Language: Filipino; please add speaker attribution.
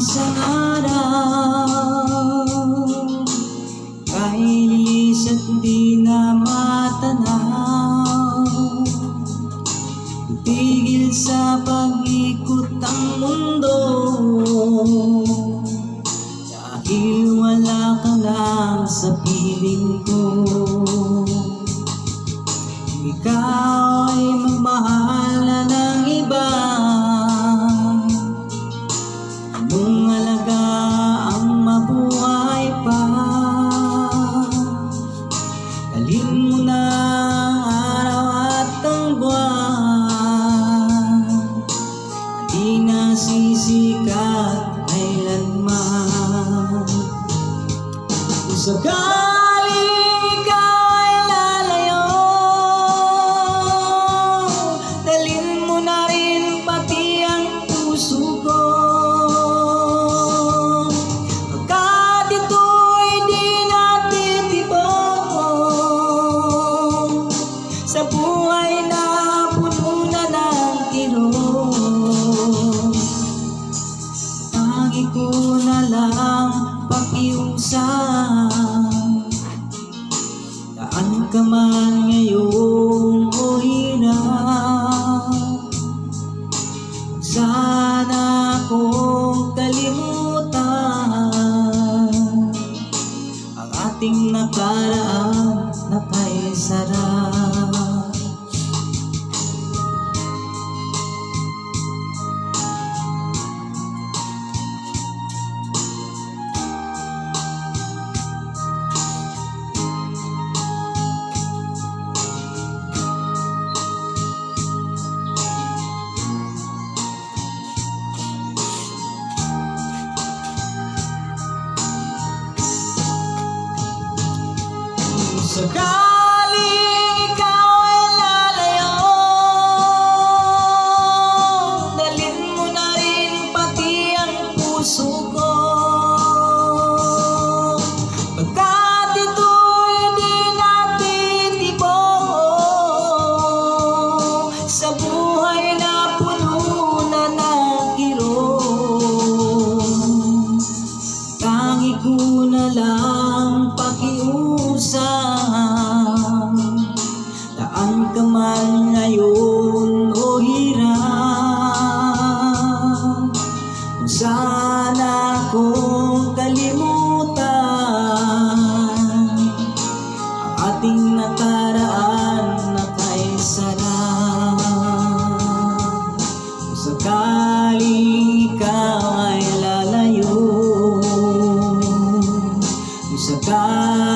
Speaker 1: isang araw, kahit lilis at di na matanaw, tigil sa pag-ikot ang mundo, dahil wala ka lang sa piling ko. Ikaw ay magmahal na ng iba, mong alaga ang mabuhay pa. Dalhin mo na ang araw at ang buwan, di na sisikat kailanman. Kung sakaling ikaw ay lalayo, dalhin mo na rin pati ang puso ko. Sa buhay na puno na ng kirot, tangi ko na lang pakiusap. Daan ka man ngayon o hirap, sana kong kalimutan ang ating nakaraan na kay sarap. Sakaling ikaw ay lalayo, dalhin mo na rin pati ang puso ko. Pagkat ito'y di natitibok sa buhay na puno na ng kirot, tangi ko na lang pakiusap. Daan ka man ngayon o hirap, kung sana kong kalimutan ang ating nakaraan na kay sarap. Kung sakaling ikaw ay lalayo, kung sakaling